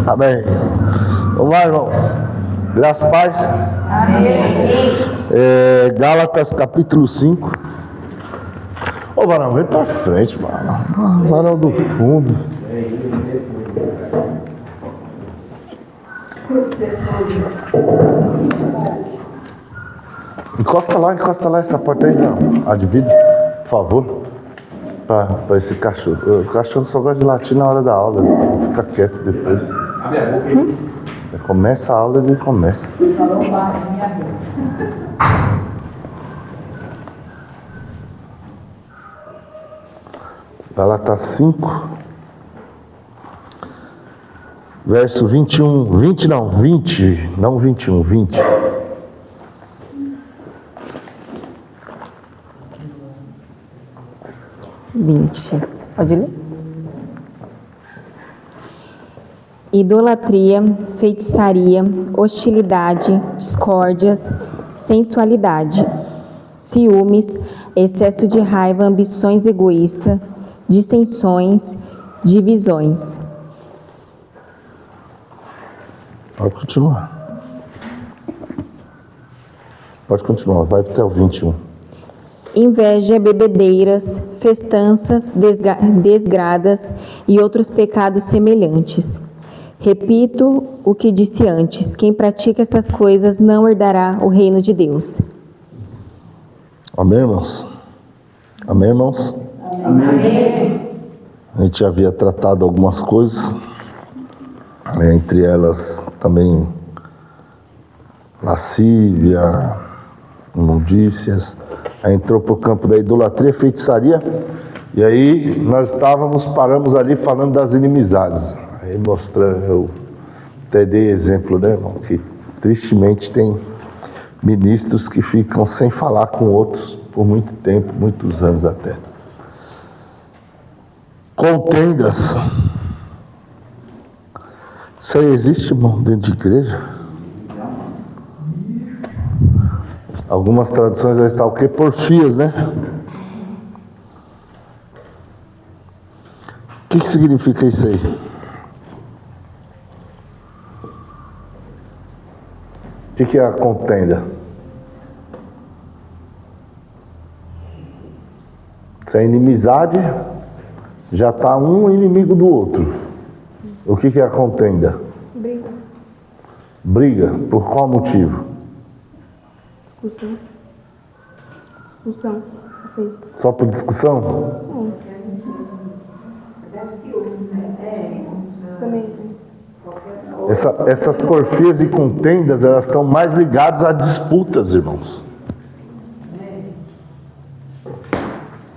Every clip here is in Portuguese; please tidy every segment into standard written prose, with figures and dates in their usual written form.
Amém. Vamos lá, irmãos. Graças a paz. Amém. Gálatas capítulo 5. Ô, varão, vem pra frente, mano. Varão do fundo. Encosta lá essa porta aí, não. A de vidro, por favor. Pra esse cachorro. O cachorro só gosta de latir na hora da aula. Fica quieto depois. Abre a boca aí. Começa a aula e ele começa. Gálatas 5, verso 21, 20 não, 20, não 21, 20. Pode ler? Idolatria, feitiçaria, hostilidade, discórdias, sensualidade, ciúmes, excesso de raiva, ambições egoístas, dissensões, divisões. Pode continuar. Pode continuar, vai até o 21. Inveja, bebedeiras, festanças, desgradas e outros pecados semelhantes. Repito o que disse antes: quem pratica essas coisas não herdará o reino de Deus. Amém, irmãos? Amém, irmãos? Amém. A gente já havia tratado algumas coisas, entre elas também lascívia, imundícias. Aí entrou para o campo da idolatria, feitiçaria, e aí nós paramos ali falando das inimizades. Aí mostrando, eu até dei exemplo, né, irmão, que tristemente tem ministros que ficam sem falar com outros por muito tempo, muitos anos até. Contendas. Isso aí existe, irmão, dentro de igreja? Algumas traduções vai estar o quê? Porfias, né? O que significa isso aí? O que é a contenda? Se é inimizade, já está um inimigo do outro. O que é a contenda? Briga. Briga? Por qual motivo? Discussão. Assim. Só por discussão? Também. Essas porfias e contendas, elas estão mais ligadas a disputas, irmãos.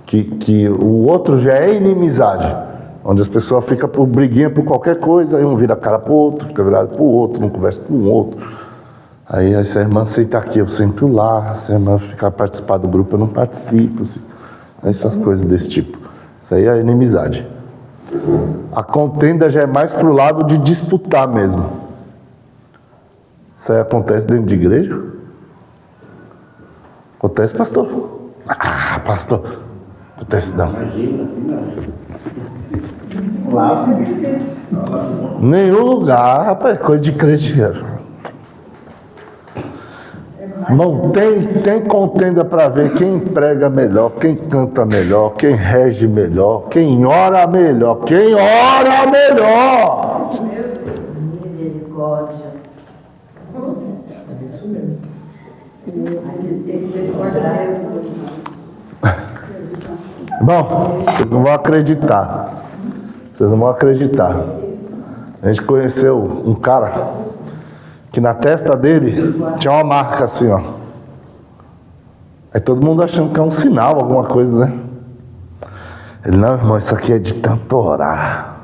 Que o outro já é inimizade, onde as pessoas ficam por briguinha por qualquer coisa, aí um vira a cara pro outro, fica virado pro outro, não conversa com o outro. Aí essa irmã senta aqui, eu sento lá, essa irmã fica participar do grupo, eu não participo. Essas coisas desse tipo. Isso aí é inimizade. A contenda já é mais pro lado de disputar mesmo. Isso aí acontece dentro de igreja? Acontece, pastor? Ah, pastor. Acontece não. Nenhum lugar, rapaz, coisa de crente. Não tem contenda para ver quem prega melhor, quem canta melhor, quem rege melhor, quem ora melhor, quem ora melhor. Misericórdia. É isso mesmo. Bom, vocês não vão acreditar. Vocês não vão acreditar. A gente conheceu um cara que na testa dele tinha uma marca assim, ó. Aí todo mundo achando que é um sinal, alguma coisa, né? Ele, não, irmão, isso aqui é de tanto orar.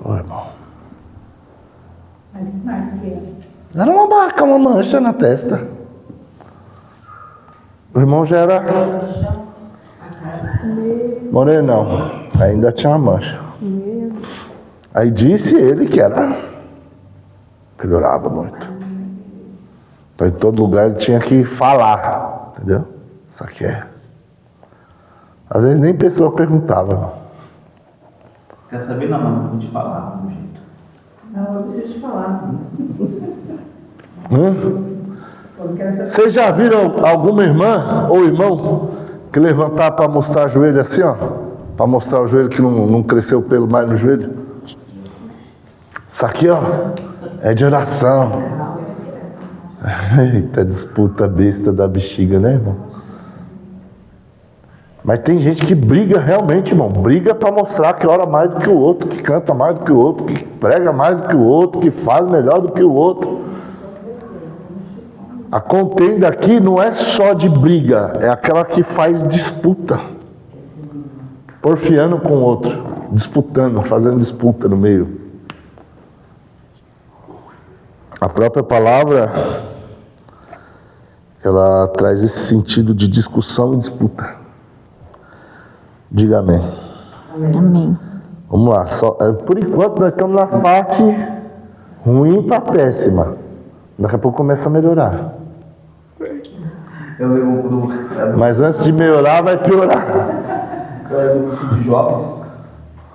Ô, irmão. Mas que marca que é? Era uma marca, uma mancha na testa. O irmão já era morenão, ainda tinha uma mancha. Aí disse ele que ele orava muito. Então em todo lugar ele tinha que falar, entendeu? Isso aqui é. Às vezes nem pessoa perguntava. Quer saber? Não, mas não vou te falar do jeito. Não, eu preciso te falar. Eu não quero saber. Vocês já viram alguma irmã ou irmão que levantar para mostrar o joelho assim, ó? Para mostrar o joelho que não cresceu pelo mais no joelho? Isso aqui, ó, é de oração. Eita, disputa besta da bexiga, né, irmão? Mas tem gente que briga realmente, irmão. Briga para mostrar que ora mais do que o outro, que canta mais do que o outro, que prega mais do que o outro, que faz melhor do que o outro. A contenda aqui não é só de briga, é aquela que faz disputa. Porfiando com o outro, disputando, fazendo disputa no meio. A própria palavra, ela traz esse sentido de discussão e disputa. Diga amém. Amém. Vamos lá, por enquanto nós estamos nas partes ruim para péssima. Daqui a pouco começa a melhorar. Eu lembro Mas antes de melhorar, vai piorar. no grupo de jovens,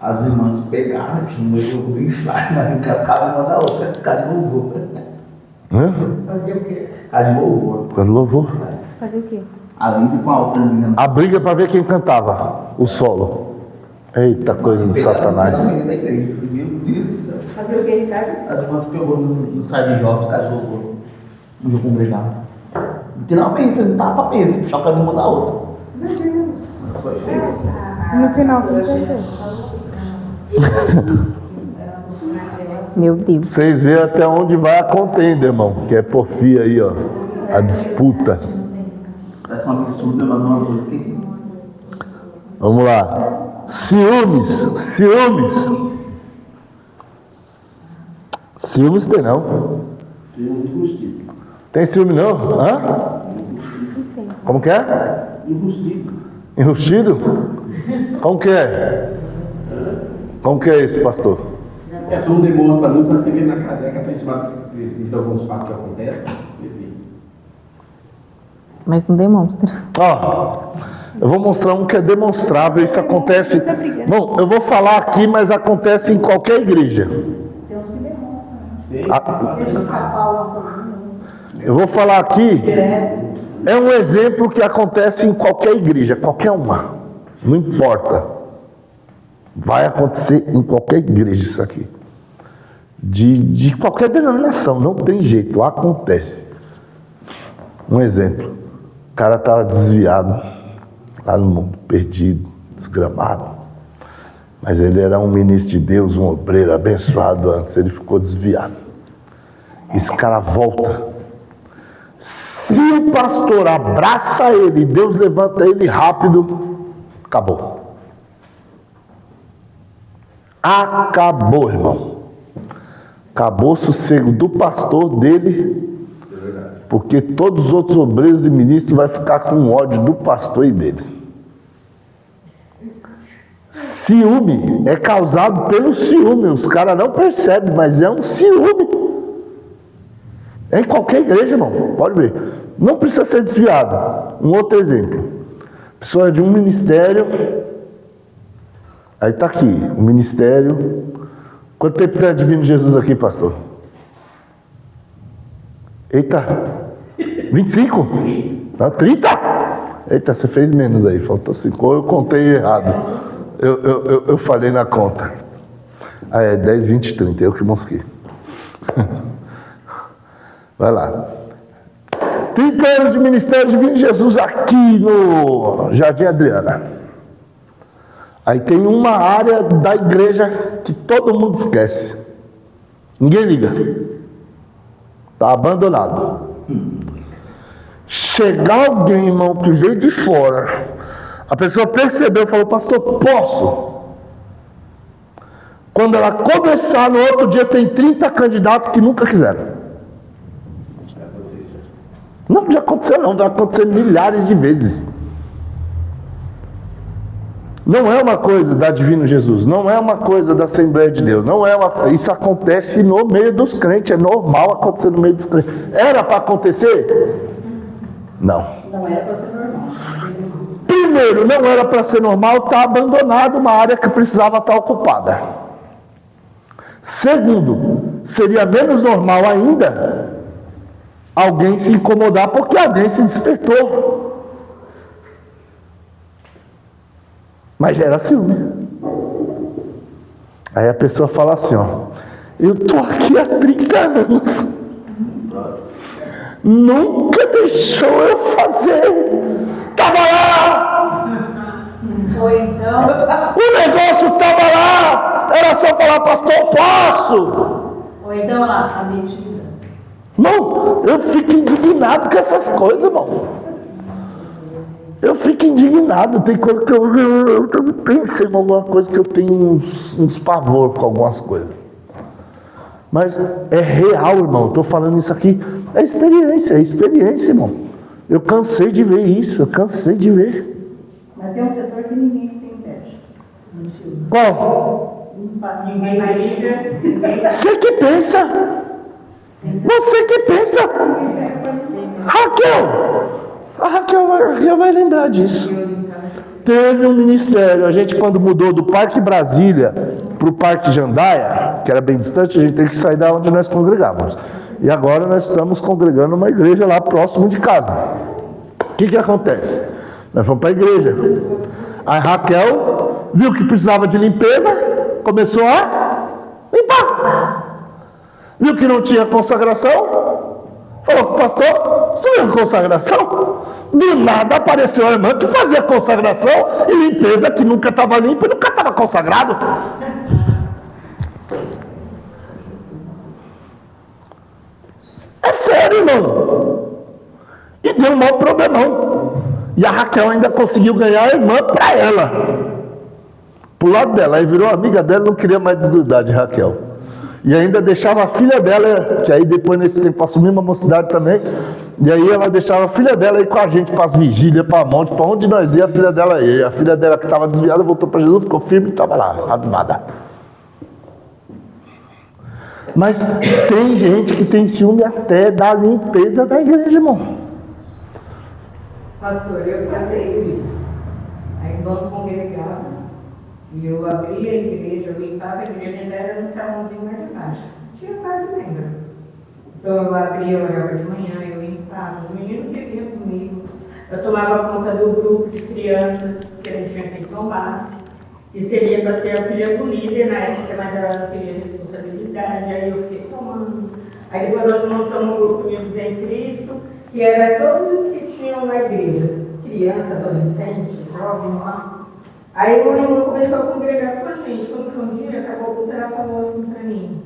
as irmãs se pegaram, tinha um jogo do ensaio, mas cada uma da outra, cada de louvor. Hã? Fazer o quê? Cada de louvor. Quando louvor. Fazer o quê? A Linda com a outra menina. A briga para ver quem cantava o solo. Eita, coisa do Satanás. Meu Deus do céu. Fazer o quê, Ricardo? As irmãs se pegou no ensaio de jovens, cada de louvor. Um jogo congregado. Literalmente, você não tava pra mesa, puxar cada uma da outra. Isso foi feito. No final, o que você fez? Meu Deus. Vocês veem até onde vai a contenda, irmão. Que é porfia aí, ó. A disputa. Parece uma absurda, mas não é uma coisa que. Vamos lá. Ciúmes. Ciúmes. Ciúmes tem não. Tem ciúme não? Hã? Como que é? Enrustido? Como que é? Como que é isso, pastor? É, tu não demonstra muito, mas você vê na cadeca, principalmente de alguns fatos que acontecem. Mas não demonstra. Ó, eu vou mostrar um que é demonstrável, isso acontece. Bom, eu vou falar aqui, mas acontece em qualquer igreja. Eu vou falar aqui, é um exemplo que acontece em qualquer igreja, qualquer uma, não importa. Vai acontecer em qualquer igreja isso aqui. De qualquer denominação, não tem jeito, acontece. Um exemplo, o cara estava desviado lá no mundo, perdido, desgramado. Mas ele era um ministro de Deus, um obreiro abençoado antes, ele ficou desviado. Esse cara volta. Se o pastor abraça ele, Deus levanta ele rápido, acabou. Acabou, irmão. Acabou o sossego do pastor dele, porque todos os outros obreiros e ministros vão ficar com ódio do pastor e dele. Ciúme é causado pelo ciúme. Os caras não percebem, mas é um ciúme. É em qualquer igreja, irmão. Pode ver. Não precisa ser desviado. Um outro exemplo. Pessoa de um ministério. Aí está aqui. O ministério. Quanto tempo tem Divino Jesus aqui, pastor? Eita. 25? Tá, 30? Eita, você fez menos aí. Faltou 5. Eu contei errado. Eu falei na conta. Ah, é 10, 20, 30. Eu que mosquei. Vai lá. 30 anos de ministério Divino Jesus aqui no Jardim Adriana. Aí tem uma área da igreja que todo mundo esquece. Ninguém liga. Está abandonado. Chegar alguém, irmão, que veio de fora. A pessoa percebeu e falou, pastor, posso? Quando ela começar, no outro dia tem 30 candidatos que nunca quiseram. Não, já aconteceu não, vai acontecer milhares de vezes. Não é uma coisa da Divino Jesus, não é uma coisa da Assembleia de Deus, não é uma... Isso acontece no meio dos crentes, é normal acontecer no meio dos crentes. Era para acontecer? Não. Não era para ser normal. Primeiro, não era para ser normal estar abandonado uma área que precisava estar ocupada. Segundo, seria menos normal ainda alguém se incomodar porque alguém se despertou. Mas era ciúme. Aí a pessoa fala assim, ó, eu tô aqui há 30 anos. Nunca deixou eu fazer. Tava lá! Ou então, O negócio tava lá! Era só falar, pastor, posso! ou então lá, a mentira. Não, eu fico indignado com essas coisas, irmão. Eu fico indignado. Tem coisa que eu penso em alguma coisa que eu tenho uns pavor com algumas coisas. Mas é real, irmão. Estou falando isso aqui. É experiência, irmão. Eu cansei de ver isso, eu cansei de ver. Mas tem um setor que ninguém tem inveja. No ciúme. Qual? Ninguém vai ligar. Você que pensa. Você que pensa. Raquel. A Raquel vai lembrar disso. Teve um ministério, a gente quando mudou do Parque Brasília para o Parque Jandaia, que era bem distante, a gente teve que sair da onde nós congregávamos. E agora nós estamos congregando uma igreja lá próximo de casa. O que acontece? Nós fomos para a igreja. A Raquel viu que precisava de limpeza, começou a limpar. Viu que não tinha consagração, falou com o pastor, você viu consagração? Do nada apareceu a irmã que fazia consagração e limpeza, que nunca estava limpa e nunca estava consagrado. É sério, irmão. E deu um maior problemão. E a Raquel ainda conseguiu ganhar a irmã para ela. Pro lado dela. Aí virou amiga dela e não queria mais desgrudar de Raquel. E ainda deixava a filha dela, que aí depois nesse tempo assumimos uma mocidade também. E aí ela deixava a filha dela ir com a gente para as vigílias, para monte, para onde nós ia, a filha dela ia. E a filha dela que estava desviada voltou para Jesus, ficou firme e estava lá, armada. Mas tem gente que tem ciúme até da limpeza da igreja, irmão. Pastor, eu passei isso. Aí vamos congregar. E eu abria a igreja, eu limpava a igreja, ainda era no salãozinho lá de baixo. Tinha quase membro. Então eu abria, eu olhava de manhã, eu limpava. Os meninos que vinham comigo. Eu tomava conta do grupo de crianças, que a gente tinha que tomasse. E seria para ser a filha do líder na época, mas ela não queria responsabilidade. Aí eu fiquei tomando. Aí depois nós montamos um grupo Unidos em Cristo, que era todos os que tinham na igreja. Criança, adolescente, jovem lá. Aí o irmão começou a congregar com a gente. Quando foi um dia, acabou o culto, ela falou assim para mim.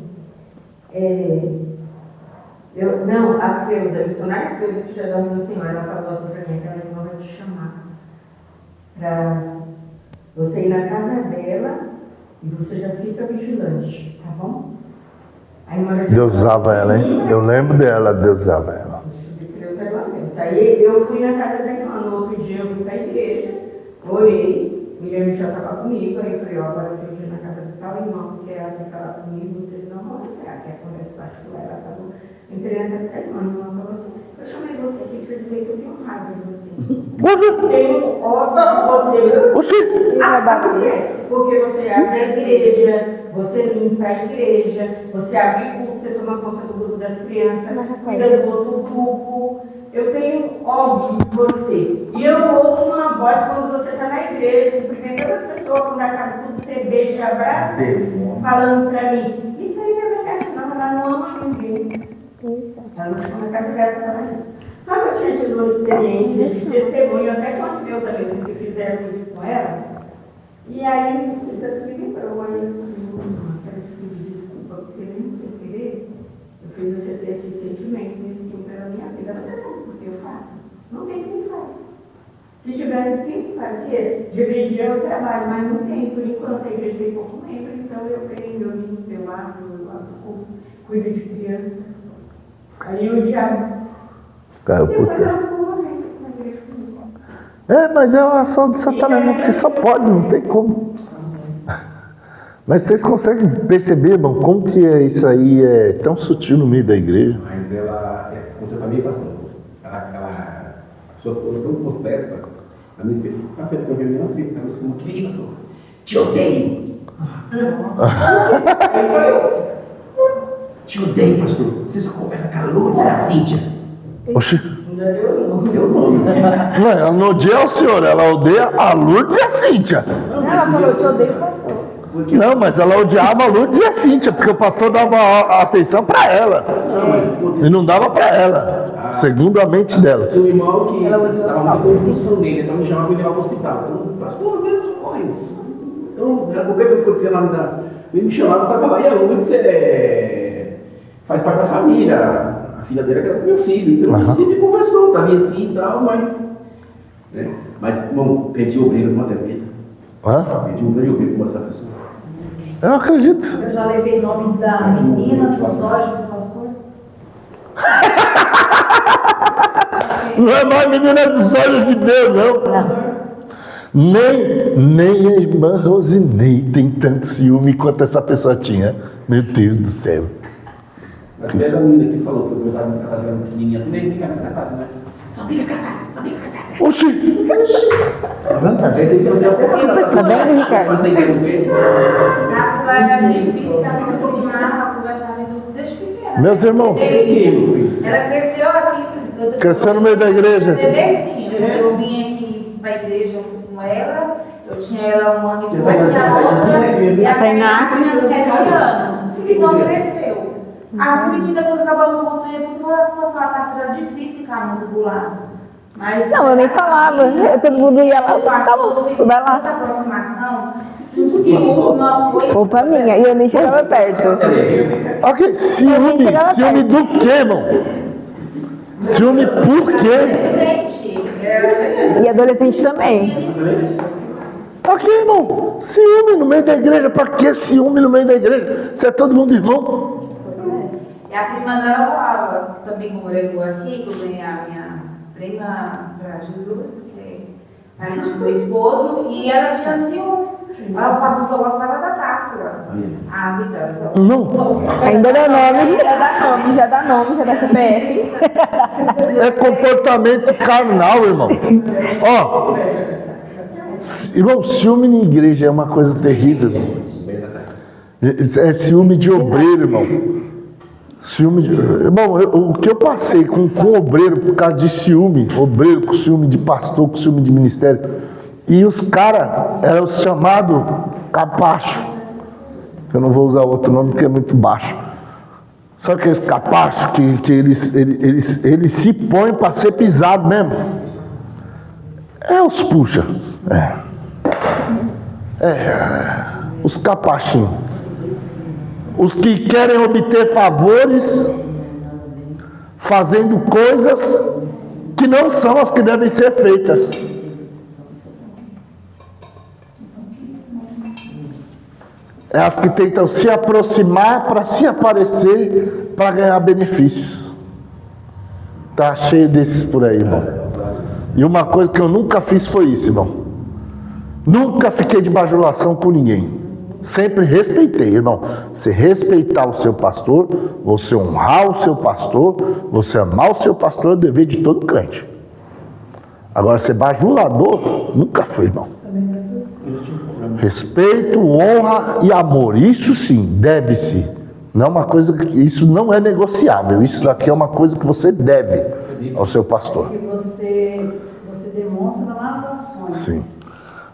A Cleusa, a missionária Cleusa, que já dorme no Senhor, ela falou assim para mim, aquela irmã vai te chamar para você ir na casa dela e você já fica vigilante, tá bom? A irmã já Deus usava ela, hein? Eu lembro dela, Deus usava ela. Aí eu fui na casa da irmã, no outro dia eu fui para a igreja, orei. Miriam já estava comigo, aí eu falei, agora eu tenho na casa do tal irmão, porque ela quer falar comigo, vocês não vão entrar, que é conversa particular, ela estava entrei na casa da irmã, a irmã falou assim, eu chamei você aqui para dizer que eu tenho raiva de você. Tenho ódio de você. Por quê? Porque você abre a igreja, você limpa a igreja, você abre culto, você toma conta do grupo das crianças, cuida do outro grupo. Eu tenho ódio de você. E eu ouço uma voz quando você está na igreja, cumprimentando as pessoas, quando acaba tudo, você beija e abraça, falando para mim, isso aí não é verdade não, ela não ama ninguém. Ela não chegou na casa dela para falar isso. Só que eu tinha tido uma experiência de testemunho, até com a Deus mesmo, que fizeram isso com ela. E aí o Espírito Santo me lembrou, aí eu falei, quero te pedir desculpa, porque nem sem querer, eu fiz você ter esse sentimento, nesse tempo pela minha vida. Você sabe por que eu faço? Não tem quem faz. Se tivesse quem fazia, dividia o trabalho, mas não tem. Por enquanto a igreja tem pouco membro, então eu venho, eu limpo, eu lavo, cuido de criança. Aí o diabo Caiu por terra. Mas é uma ação de Satanás, né? Porque só pode, não tem como. Mas vocês conseguem perceber, irmão, como que isso aí é tão sutil no meio da igreja? Mas ela, como você também, pastor, a pessoa tão possessa, A mim, você tá feito com a reunião assim, tá no segundo Que isso? Te odeio. Te odeio, pastor. Você só conversa com a Lourdes e a Cíntia. Oxi. Deu nome. Não, ela não odeia o senhor, ela odeia a Lourdes e a Cíntia. Ela falou, eu te odeio, pastor. Não, mas ela odiava a Lourdes e a Cíntia, porque o pastor dava atenção para elas. E não dava para ela, segundo a mente dela. Tinha um irmão que tava muito confusão nele, então me chamava pra ele levar pro hospital. Então, pastor, meu Deus, corre. Então, qualquer coisa que acontecia lá, ele me chamava, eu tava lá, e a Lourdes faz parte da família. A filha dele era meu filho, então a gente sempre conversou, tá assim e tal, mas. Né? Mas, irmão, perdi o obreiro numa TV. Perdi um grande obreiro com essa pessoa. Eu acredito. Eu já levei nomes da menina, dos olhos do pastor. Não é mais menina dos olhos de Deus, não. Nem a irmã Rosinei tem tanto ciúme quanto essa pessoa tinha. Meu Deus do céu. Até a menina que falou que eu começava a ficar jogando pequenininha assim, nem brincar com a casa, né? Só briga com a casa, só briga com a casa. Oxi. Tá vendo, cara? Tem que ter Tá vendo, Ricardo? Graças a Deus é difícil aproximar, conversar com tudo desde pequena. Meus irmãos, Ela cresceu aqui. cresceu no meio da igreja. Bebezinho. Eu vim aqui pra igreja com ela. Eu tinha ela 1 ano e pouco. E a Tainá tinha 7 anos. Então cresceu. As meninas, quando acabavam o culto, ela tá sendo difícil ficar muito do lado. Mas, Não, eu nem falava. Todo mundo ia lá. eu Tá acho bom, que vai lá. muita aproximação, se o ciúme não foi. Culpa minha. E eu nem chegava perto. Ok, ciúme do quê, irmão? Ciúme por quê? Sente. E adolescente também. Ok, irmão. Ciúme no meio da igreja. Pra que ciúme no meio da igreja? Você é todo mundo irmão. E a prima dela falava, também congregou aqui, que eu ganhei a minha prima para Jesus, que é parente do meu esposo, e ela tinha ciúmes. Ela, o pastor só gostava da taça. A Vitória. Não. Ainda dá nome. Já dá nome, já dá CPF. É comportamento carnal, irmão. Ó. Irmão, ciúme na igreja é uma coisa terrível, irmão. É ciúme de obreiro, irmão. Ciúme de... Irmão, o que eu passei com obreiro por causa de ciúme, obreiro com ciúme de pastor, com ciúme de ministério, e os caras eram chamados capacho. Eu não vou usar outro nome porque é muito baixo. Só que esse capacho que eles se põem para ser pisado mesmo. É os puxa. Os capachinhos. Os que querem obter favores fazendo coisas que não são as que devem ser feitas. É as que tentam se aproximar para se aparecer, para ganhar benefícios. Tá cheio desses por aí, irmão. E uma coisa que eu nunca fiz foi isso, irmão. Nunca fiquei de bajulação com ninguém. Sempre respeitei, irmão. Você respeitar o seu pastor, você honrar o seu pastor, você amar o seu pastor é o dever de todo crente. Agora, ser bajulador, nunca fui, irmão. Respeito, honra e amor, isso sim, deve-se. Não é uma coisa que isso não é negociável. Isso daqui é uma coisa que você deve ao seu pastor. Que você demonstra lá nas ações. Sim.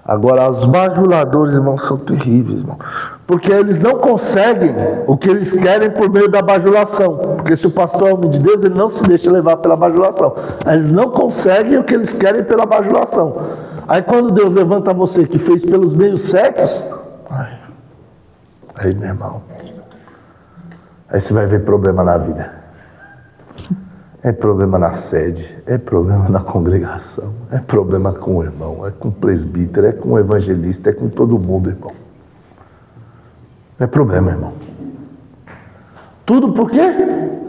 Agora, os bajuladores, irmão, são terríveis, irmão. Porque eles não conseguem o que eles querem por meio da bajulação. Porque se o pastor é homem de Deus, ele não se deixa levar pela bajulação. Eles não conseguem o que eles querem pela bajulação. Aí quando Deus levanta você que fez pelos meios certos, aí, meu irmão, aí você vai ver problema na vida. É problema na sede, é problema na congregação, é problema com o irmão, é com o presbítero, é com o evangelista, é com todo mundo, irmão. É problema, irmão. Tudo por quê?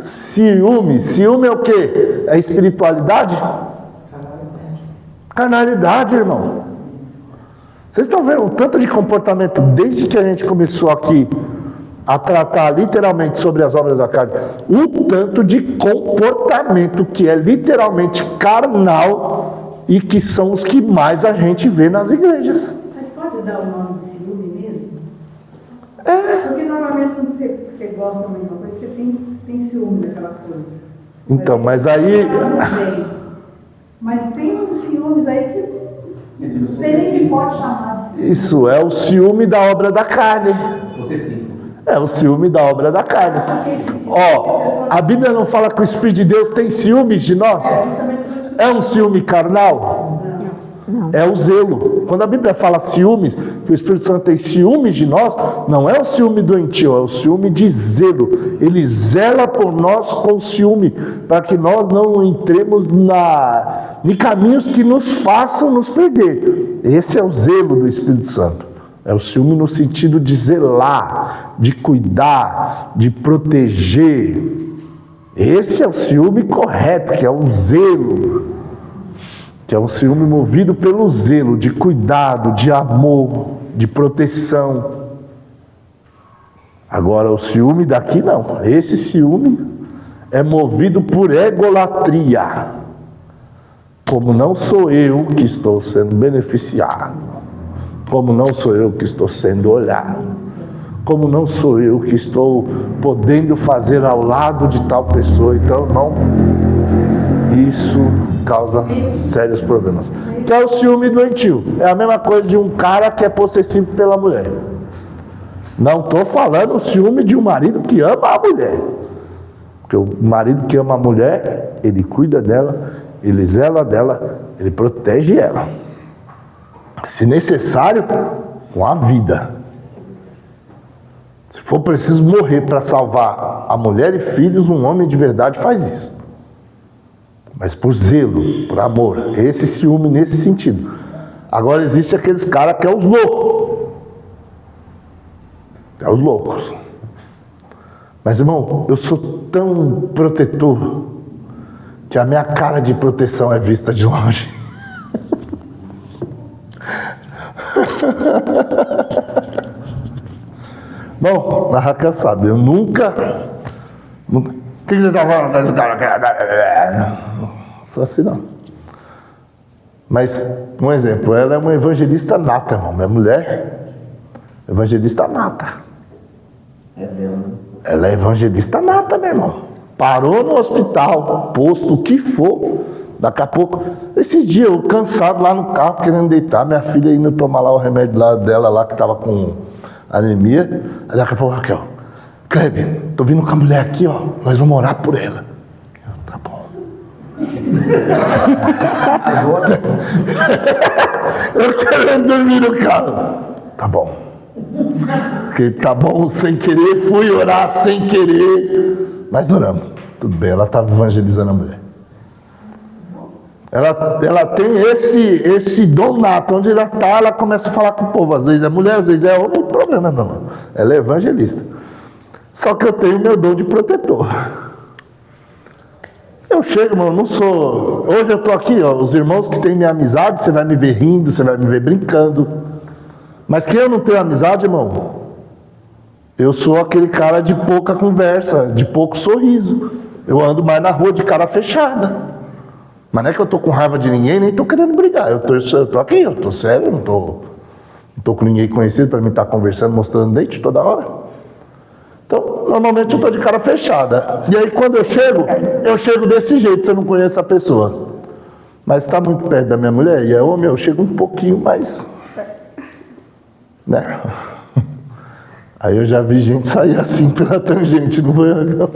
Ciúme. Ciúme é o quê? É espiritualidade? Carnalidade, irmão. Vocês estão vendo o tanto de comportamento desde que a gente começou aqui a tratar literalmente sobre as obras da carne, o tanto de comportamento que é literalmente carnal e que são os que mais a gente vê nas igrejas. Mas pode dar o nome de ciúme mesmo? É. Porque normalmente quando você gosta da mesma coisa, você tem ciúme daquela coisa. Então, mas aí... Mas tem uns ciúmes aí que não sei nem se pode chamar de ciúme. Isso é o ciúme da obra da carne. Você sim. É o ciúme da obra da carne. Ó, a Bíblia não fala que o Espírito de Deus tem ciúmes de nós? É um ciúme carnal? É o zelo. Quando a Bíblia fala ciúmes, que o Espírito Santo tem ciúmes de nós, não é o ciúme doentio, é o ciúme de zelo. Ele zela por nós com ciúme, para que nós não entremos em caminhos que nos façam nos perder. Esse é o zelo do Espírito Santo. É o ciúme no sentido de zelar, de cuidar, de proteger. Esse é o ciúme correto, que é o zelo. Que é um ciúme movido pelo zelo, de cuidado, de amor, de proteção. Agora, o ciúme daqui não. Esse ciúme é movido por egolatria. Como não sou eu que estou sendo beneficiado, como não sou eu que estou sendo olhado, como não sou eu que estou podendo fazer ao lado de tal pessoa, então não... Isso causa sérios problemas. Que é o ciúme doentio. É a mesma coisa de um cara que é possessivo pela mulher. Não estou falando o ciúme de um marido que ama a mulher. Porque o marido que ama a mulher, ele cuida dela, ele zela dela, ele protege ela. Se necessário, com a vida. Se for preciso morrer para salvar a mulher e filhos, um homem de verdade faz isso. Mas por zelo, por amor. Esse ciúme nesse sentido. Agora existe aqueles caras que é os loucos. É os loucos. Mas irmão, eu sou tão protetor que a minha cara de proteção é vista de longe. Bom, a Raquel sabe, eu nunca... O que você está falando desse cara? Só assim não. Mas, um exemplo, ela é uma evangelista nata, irmão. Minha mulher, evangelista nata. Ela é evangelista nata, meu irmão. Parou no hospital, posto, o que for. Daqui a pouco, esses dias eu cansado lá no carro, querendo deitar, minha filha indo tomar lá o remédio lá dela, lá que estava com anemia. Aí daqui a pouco, Raquel, Kleber, tô vindo com a mulher aqui, ó, nós vamos orar por ela. Tá bom. Eu querendo dormir no carro. Tá bom. Porque tá bom, sem querer, fui orar sem querer. Mas oramos. Tudo bem, ela estava evangelizando a mulher. Ela tem esse dom nato, onde ela está, ela começa a falar com o povo. Às vezes é mulher, às vezes é homem, não tem problema não. Ela é evangelista. Só que eu tenho meu dom de protetor. Eu chego, irmão, não sou... Hoje eu estou aqui, ó, os irmãos que têm minha amizade, você vai me ver rindo, você vai me ver brincando. Mas quem eu não tenho amizade, irmão, eu sou aquele cara de pouca conversa, de pouco sorriso. Eu ando mais na rua de cara fechada. Mas não é que eu estou com raiva de ninguém, nem estou querendo brigar. Eu estou aqui, eu estou sério, não estou com ninguém conhecido para mim estar conversando, mostrando dente toda hora. Então, normalmente eu estou de cara fechada. E aí quando eu chego desse jeito, você não conhece a pessoa. Mas está muito perto da minha mulher, e é homem, eu chego um pouquinho mais... Né? Aí eu já vi gente sair assim pela tangente, não foi não.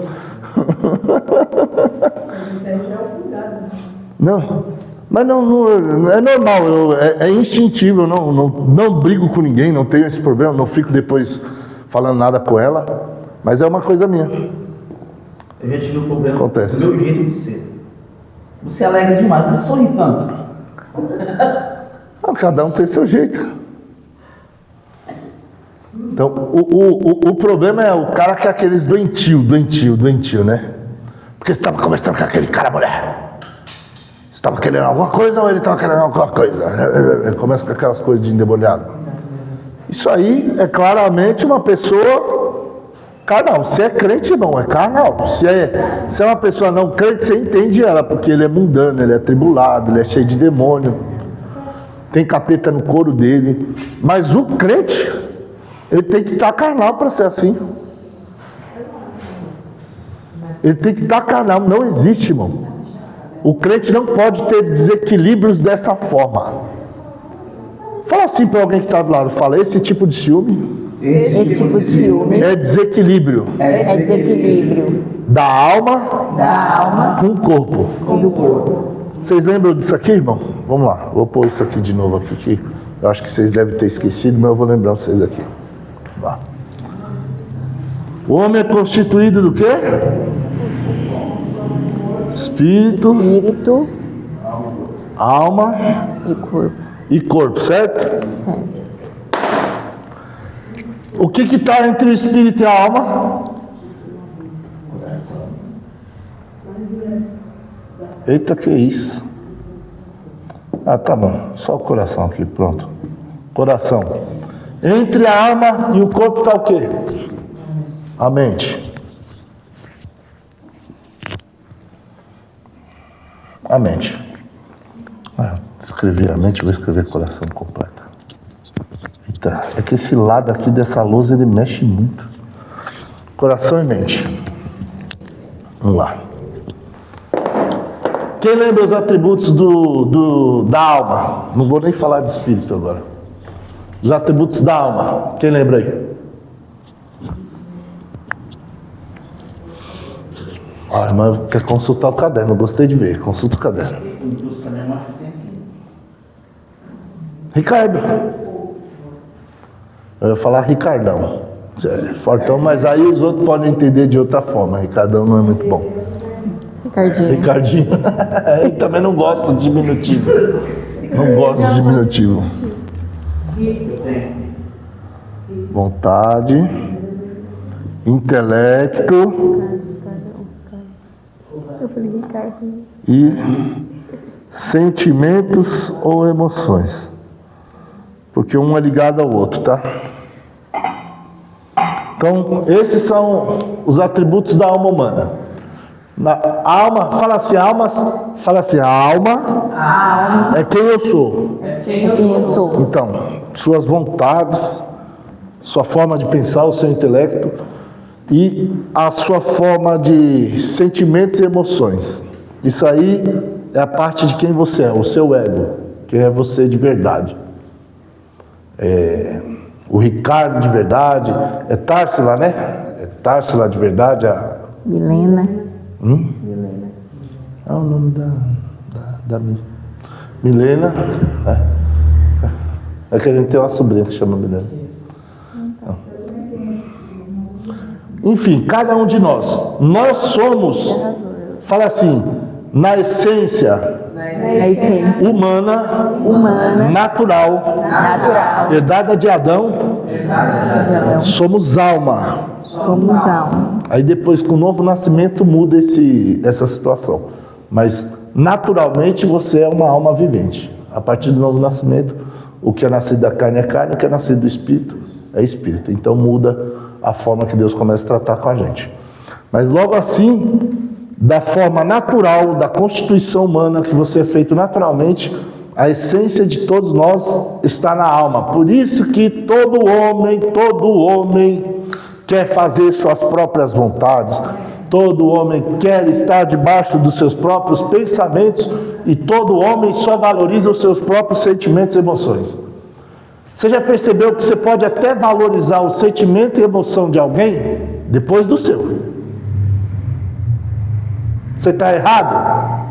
Não, mas não é normal, é instintivo, eu não brigo com ninguém, não tenho esse problema, não fico depois falando nada com ela, mas é uma coisa minha. Eu já tive um problema Acontece. com o meu jeito de ser. Você é alegre demais, você sorri tanto. Não, cada um tem seu jeito. Então, o problema é o cara que é aqueles doentio, né? Porque você estava conversando com aquele cara, mulher. Você estava querendo alguma coisa ou ele estava querendo alguma coisa? Ele começa com aquelas coisas de endemoniado. Isso aí é claramente uma pessoa Carnal. Se é crente, não, é carnal. Se é uma pessoa não crente, você entende ela, porque ele é mundano, ele é atribulado, ele é cheio de demônio, tem capeta no couro dele. Mas o crente, ele tem que estar carnal para ser assim. Ele tem que estar carnal, não existe, irmão. O crente não pode ter desequilíbrios dessa forma. Fala assim para alguém que está do lado, fala, esse tipo de ciúme Esse tipo de ciúme é desequilíbrio é desequilíbrio da alma com o corpo. do corpo. Vocês lembram disso aqui, irmão? Vamos lá, vou pôr isso aqui de novo aqui, que eu acho que vocês devem ter esquecido, mas eu vou lembrar vocês aqui. Vá. O homem é constituído do quê? Espírito, Espírito alma e corpo. e corpo, certo? Certo. O que está entre o espírito e a alma? Eita, que isso? Ah, tá bom. Só o coração aqui, pronto. Coração. Entre a alma e o corpo está o quê? A mente. A mente. Escrevi a mente, vou escrever coração completo. Eita, é que esse lado aqui dessa lousa ele mexe muito. Coração e mente. Vamos lá. Quem lembra os atributos da alma? Não vou nem falar de espírito agora. Os atributos da alma. Quem lembra aí? Olha, mas quer consultar o caderno, eu gostei de ver. Consulta o caderno. Ricardo. Eu ia falar Ricardão. Fortão, mas aí os outros podem entender de outra forma. Ricardão não é muito bom. Ricardinho. Ricardinho. Eu também não gosto de diminutivo. Não gosto de diminutivo. Vontade. Intelecto. Eu falei Ricardo. E sentimentos ou emoções. Porque um é ligado ao outro, tá? Então, esses são os atributos da alma humana. Na alma, fala assim, a alma é quem eu sou. É quem eu sou. Então, suas vontades, sua forma de pensar, o seu intelecto e a sua forma de sentimentos e emoções. Isso aí é a parte de quem você é, o seu ego, quem é você de verdade. O Ricardo de verdade, é Társila, né? É Társila de verdade, Milena. Milena. É o nome da Milena. É que a gente tem uma sobrinha que chama Milena. Enfim, cada um de nós somos, fala assim, na essência humana, natural, herdada de Adão, somos alma. Somos alma. Aí depois, com o novo nascimento, muda essa situação. Mas, naturalmente, você é uma alma vivente. A partir do novo nascimento, o que é nascido da carne é carne, o que é nascido do espírito é espírito. Então, muda a forma que Deus começa a tratar com a gente. Mas, logo assim, da forma natural, da constituição humana, que você é feito naturalmente, a essência de todos nós está na alma. Por isso que todo homem quer fazer suas próprias vontades, todo homem quer estar debaixo dos seus próprios pensamentos e todo homem só valoriza os seus próprios sentimentos e emoções. Você já percebeu que você pode até valorizar o sentimento e emoção de alguém depois do seu? Você está errado?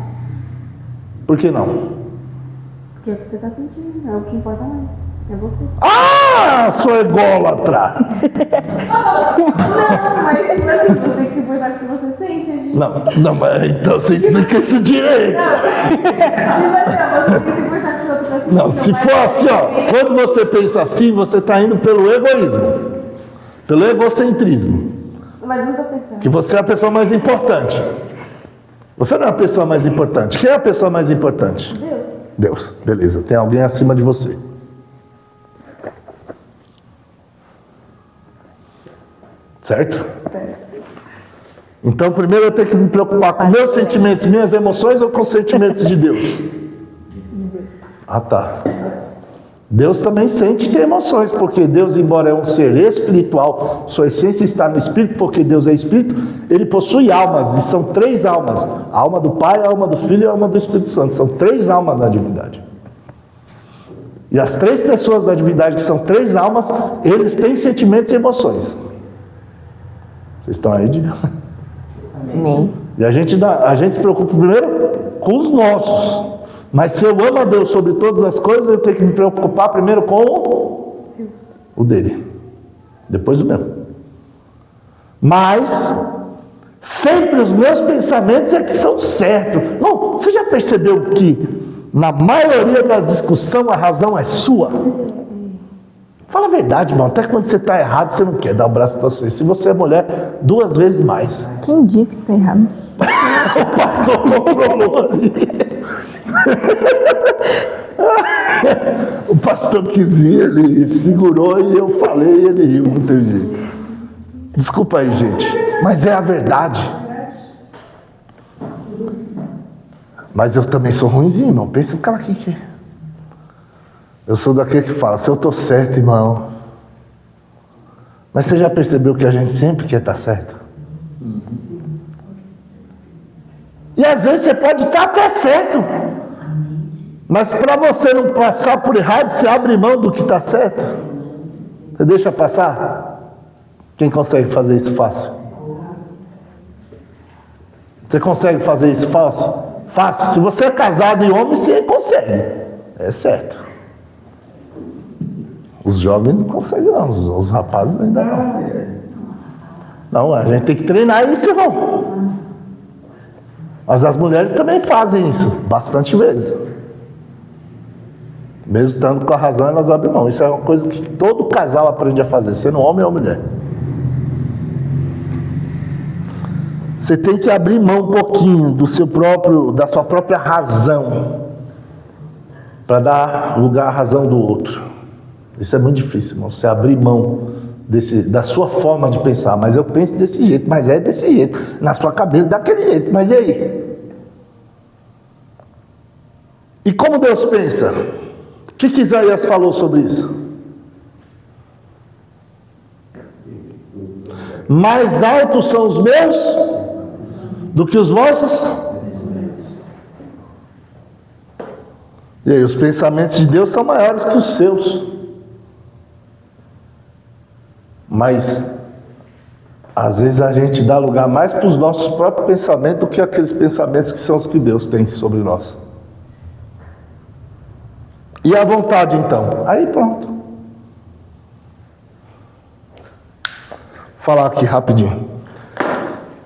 Por que não? Porque é o que você tá sentindo, é o que importa mais. É você. Ah, sou ególatra! Não, mas tipo assim, você tem que se importar com o que você sente. A gente... Não, mas então você explica isso direito. Você tem que se importar com o que o outro tá sentindo. Não, se for assim, ó, quando você pensa assim, você está indo pelo egoísmo, pelo egocentrismo, Mas não tô pensando. que você é a pessoa mais importante. Você não é a pessoa mais importante. Quem é a pessoa mais importante? Deus. Deus, beleza. Tem alguém acima de você. Certo? Então, primeiro eu tenho que me preocupar com meus sentimentos, minhas emoções ou com os sentimentos de Deus? Ah, tá. Deus também sente e tem emoções, porque Deus, embora é um ser espiritual, sua essência está no Espírito, porque Deus é Espírito, ele possui almas, e são 3 almas. A alma do Pai, a alma do Filho e a alma do Espírito Santo. São 3 almas da divindade. E as 3 pessoas da divindade, que são 3 almas, eles têm sentimentos e emoções. Vocês estão aí, diga? Amém. E a gente se preocupa primeiro com os nossos. Mas se eu amo a Deus sobre todas as coisas, eu tenho que me preocupar primeiro com o dele. Depois o meu. Mas sempre os meus pensamentos é que são certos. Não, você já percebeu que na maioria das discussões a razão é sua? Fala a verdade, irmão. Até quando você está errado, você não quer dar o braço para você. Se você é mulher, 2 vezes mais. Quem disse que está errado? O pastor controlou ali. O pastor quis ir, ele segurou e eu falei e ele riu, não teve jeito. Desculpa aí, gente, mas é a verdade. Mas eu também sou ruimzinho, irmão. Pensa no cara aqui que... Eu sou daquele que fala, se eu estou certo, irmão. Mas você já percebeu que a gente sempre quer estar certo? E às vezes você pode estar até certo. Mas para você não passar por errado, você abre mão do que está certo. Você deixa passar? Quem consegue fazer isso fácil? Você consegue fazer isso fácil? Fácil. Se você é casado e homem, você consegue. É certo. Os jovens não conseguem não, os rapazes ainda não. Não, a gente tem que treinar isso, irmão. Mas as mulheres também fazem isso, bastante vezes. Mesmo estando com a razão, elas abrem mão. Isso é uma coisa que todo casal aprende a fazer, sendo homem ou mulher. Você tem que abrir mão um pouquinho da sua própria razão, para dar lugar à razão do outro. Isso é muito difícil, irmão. Você abrir mão da sua forma de pensar. Mas eu penso desse jeito, mas é desse jeito. Na sua cabeça, daquele jeito. Mas e aí? E como Deus pensa? O que Isaías falou sobre isso? Mais altos são os meus do que os vossos? E aí, os pensamentos de Deus são maiores que os seus. Mas, às vezes a gente dá lugar mais para os nossos próprios pensamentos do que aqueles pensamentos que são os que Deus tem sobre nós. E a vontade, então? Aí pronto. Vou falar aqui rapidinho.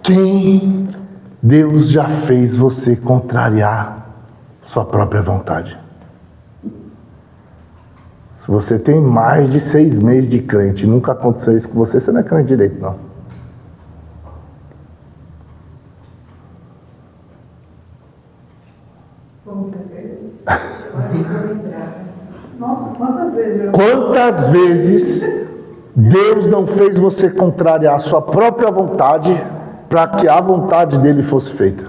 Quem Deus já fez você contrariar sua própria vontade? Se você tem mais de 6 meses de crente e nunca aconteceu isso com você, você não é crente direito, não. Nossa, quantas vezes Deus não fez você contrariar a sua própria vontade para que a vontade dele fosse feita?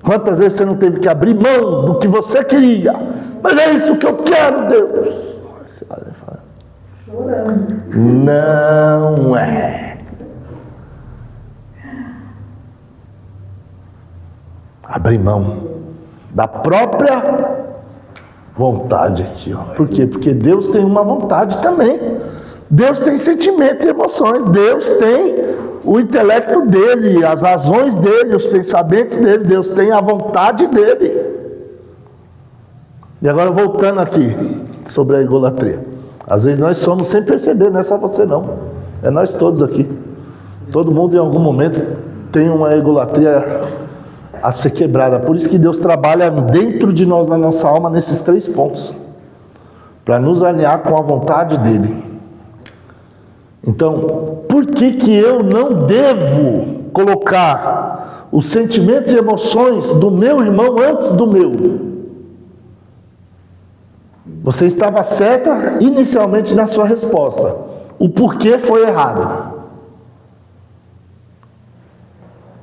Quantas vezes você não teve que abrir mão do que você queria? Mas é isso que eu quero, Deus. Você olha e fala, chorando. Não é. Abrir mão da própria vontade aqui, ó. Por quê? Porque Deus tem uma vontade também. Deus tem sentimentos e emoções. Deus tem o intelecto dele, as razões dele, os pensamentos dele. Deus tem a vontade dele. E agora voltando aqui sobre a idolatria. Às vezes nós somos sem perceber, não é só você não. É nós todos aqui. Todo mundo em algum momento tem uma idolatria a ser quebrada. Por isso que Deus trabalha dentro de nós, na nossa alma, nesses 3 pontos. Para nos alinhar com a vontade dele. Então, por que eu não devo colocar os sentimentos e emoções do meu irmão antes do meu? Você estava certa inicialmente na sua resposta. o porquê foi errado.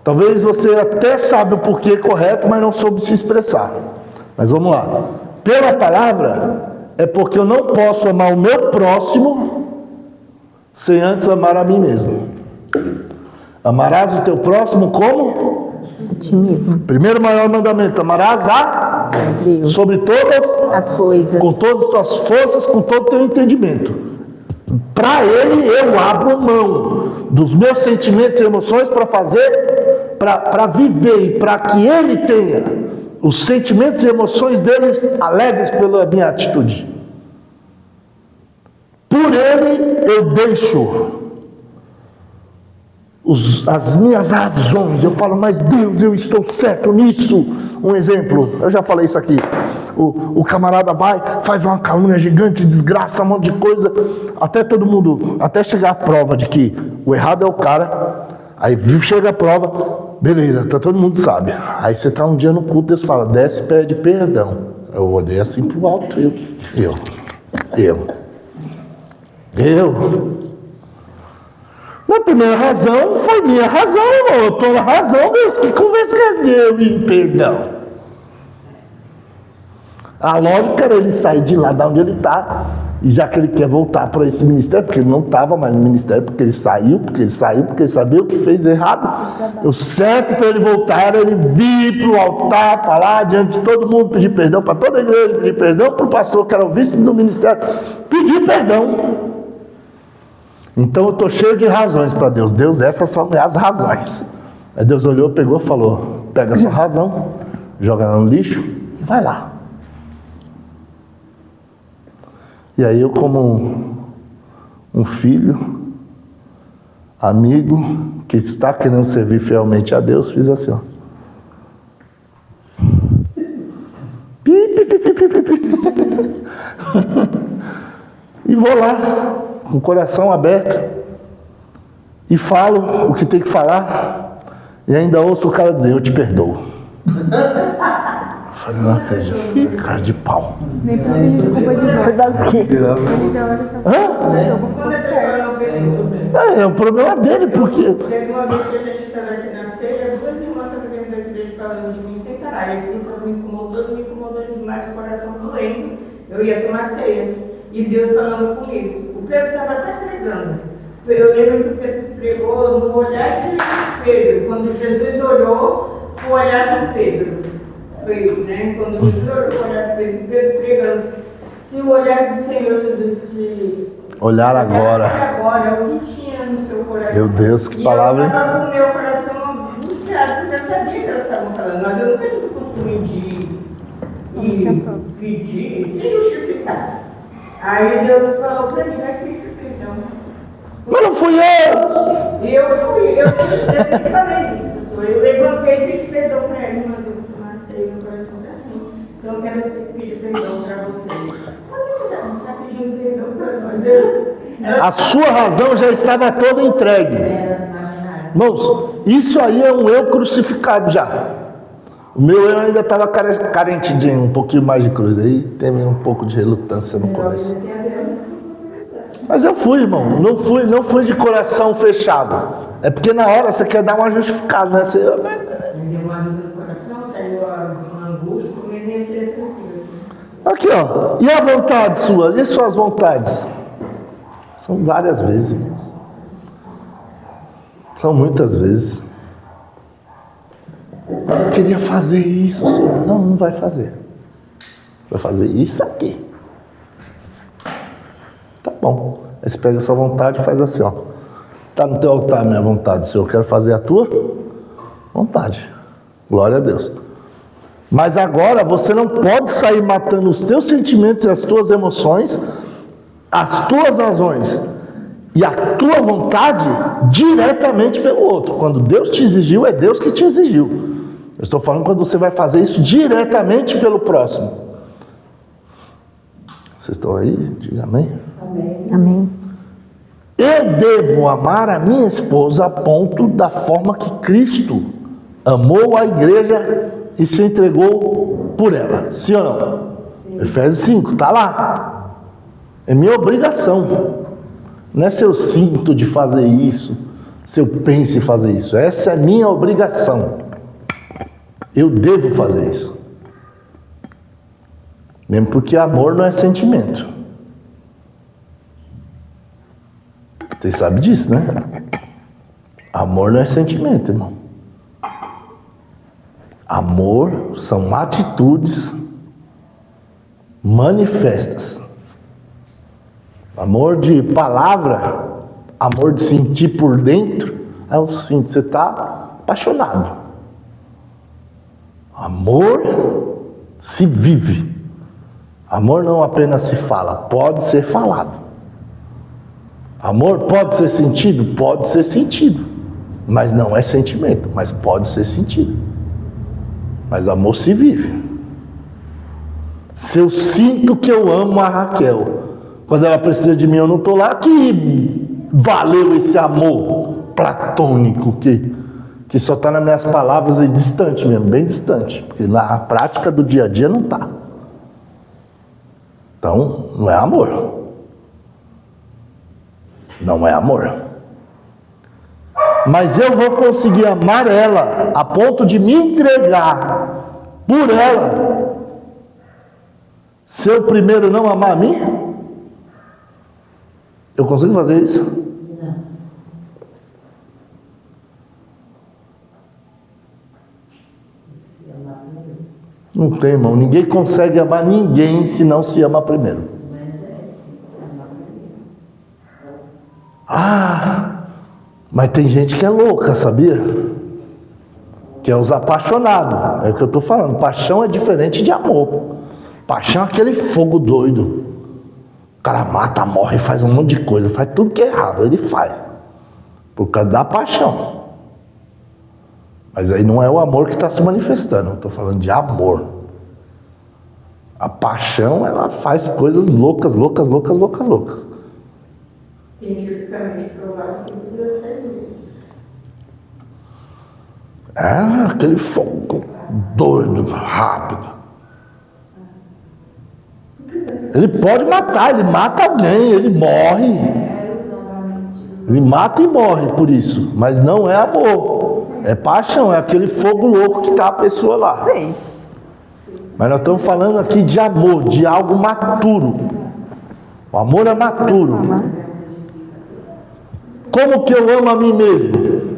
Talvez você até sabe o porquê correto, mas não soube se expressar. Mas vamos lá. Pela palavra, é porque eu não posso amar o meu próximo sem antes amar a mim mesmo. Amarás o teu próximo como? A ti mesmo. Primeiro maior mandamento, amarás a Deus. sobre todas As coisas. com todas as tuas forças, com todo o teu entendimento. Para Ele eu abro mão dos meus sentimentos e emoções para fazer, para viver e para que Ele tenha os sentimentos e emoções deles alegres pela minha atitude. Por Ele eu deixo as minhas razões. Eu falo, mas Deus, eu estou certo nisso. Um exemplo, eu já falei isso aqui. O camarada vai, faz uma calúnia gigante, desgraça, um monte de coisa, até todo mundo, até chegar a prova de que o errado é o cara. Aí chega a prova, beleza, todo mundo sabe. Aí você está um dia no culto e Deus fala, desce e pede perdão. Eu olhei assim pro alto, eu. Na primeira razão foi minha razão, irmão. Eu estou na razão, Deus. Que conversa que deu em perdão? A lógica era ele sair de lá de onde ele está, e já que ele quer voltar para esse ministério, porque ele não estava mais no ministério, porque ele saiu, porque ele sabia o que fez errado. O certo para ele voltar era ele vir para o altar, falar diante de todo mundo, pedir perdão para toda a igreja, pedir perdão para o pastor que era o vice do ministério, pedir perdão. Então eu estou cheio de razões para Deus. Deus, essas são minhas razões. Aí Deus olhou, pegou e falou, pega a sua razão, joga ela no lixo e vai lá. E aí eu, como um filho, amigo, que está querendo servir fielmente a Deus, fiz assim, ó. E vou lá, com o coração aberto, e falo o que tem que falar, e ainda ouço o cara dizer, eu te perdoo. Falei, não acredito, cara de pau. Nem pra mim, desculpa de É o problema dele, porque... Teve uma vez que a gente estava aqui na ceia, as duas irmãs estavam dentro da igreja falando de mim sem parar. E aquilo estava me incomodando demais, o coração doendo. Eu ia tomar ceia. E Deus falando comigo. O Pedro estava até pregando. Eu lembro que o Pedro pregou no olhar de Pedro. Quando Jesus olhou, o olhar do Pedro. Foi, né? Quando Jesus olhou o olhar do Pedro, Pedro pregando. Se o olhar do Senhor Jesus te olhar agora, o que tinha no seu coração. Meu Deus, que palavra. Eu estava com o meu coração angustiado, porque eu sabia que elas estavam falando, mas eu nunca tive o costume de pedir, se justificar. Aí Deus falou para mim, vai pedir perdão. Mas não fui eu! Eu falei isso, pastor. Eu levantei e pedi perdão para ele, mas eu nasci, meu coração está assim. Então eu quero pedir perdão para vocês. Está pedindo perdão para nós. A sua razão já estava toda entregue. Irmãos, isso aí é um eu crucificado já. O meu eu ainda estava carente de um pouquinho mais de cruz. Aí teve um pouco de relutância no começo. Mas eu fui, irmão. Não fui de coração fechado. É porque na hora você quer dar uma justificada, né? Você... Deu uma ajuda no coração, saiu uma angústia, mas nem ser tranquilo. Aqui, ó. E a vontade sua? E suas vontades? São várias vezes, irmãos. São muitas vezes. Mas eu queria fazer isso, Senhor. Não vai fazer. Vai fazer isso aqui. Tá bom. Aí você pega a sua vontade e faz assim, ó. Tá no teu altar, minha vontade, Senhor. Eu quero fazer a tua vontade. Glória a Deus. Mas agora você não pode sair matando os teus sentimentos e as tuas emoções, as tuas razões e a tua vontade diretamente pelo outro. Quando Deus te exigiu, é Deus que te exigiu. Eu estou falando quando você vai fazer isso diretamente pelo próximo. Vocês estão aí? Diga amém. Amém. Eu devo amar a minha esposa a ponto da forma que Cristo amou a igreja e se entregou por ela. Sim ou não? Sim. Efésios 5, está lá. É minha obrigação. Não é se eu sinto de fazer isso, se eu penso em fazer isso. Essa é a minha obrigação. Eu devo fazer isso. Mesmo porque amor não é sentimento. Vocês sabem disso, né? Amor não é sentimento, irmão. Amor são atitudes manifestas. Amor de palavra, amor de sentir por dentro, é o sinto, você está apaixonado. Amor se vive. Amor não apenas se fala, pode ser falado. Amor pode ser sentido? Pode ser sentido. Mas não é sentimento, mas pode ser sentido. Mas amor se vive. Se eu sinto que eu amo a Raquel, quando ela precisa de mim eu não estou lá, que valeu esse amor platônico que só está nas minhas palavras e distante mesmo, bem distante. Porque na prática do dia a dia não está. Então, não é amor. Não é amor. Mas eu vou conseguir amar ela a ponto de me entregar por ela, se eu primeiro não amar a mim? Eu consigo fazer isso? Não tem, irmão. Ninguém consegue amar ninguém se não se ama primeiro. Mas tem gente que é louca, sabia? Que é os apaixonados. É o que eu estou falando. Paixão é diferente de amor. Paixão é aquele fogo doido. O cara mata, morre, faz um monte de coisa. Faz tudo que é errado, ele faz. Por causa da paixão. Mas aí não é o amor que está se manifestando. Eu estou falando de amor. A paixão, ela faz coisas loucas. Cientificamente provado que dura 6 meses. É aquele fogo doido, rápido. Ele pode matar, ele mata alguém, ele morre. Ele mata e morre por isso. Mas não é amor. É paixão, é aquele fogo louco que está a pessoa lá. Sim. Mas nós estamos falando aqui de amor, de algo maturo. O amor é maturo. Como que eu amo a mim mesmo?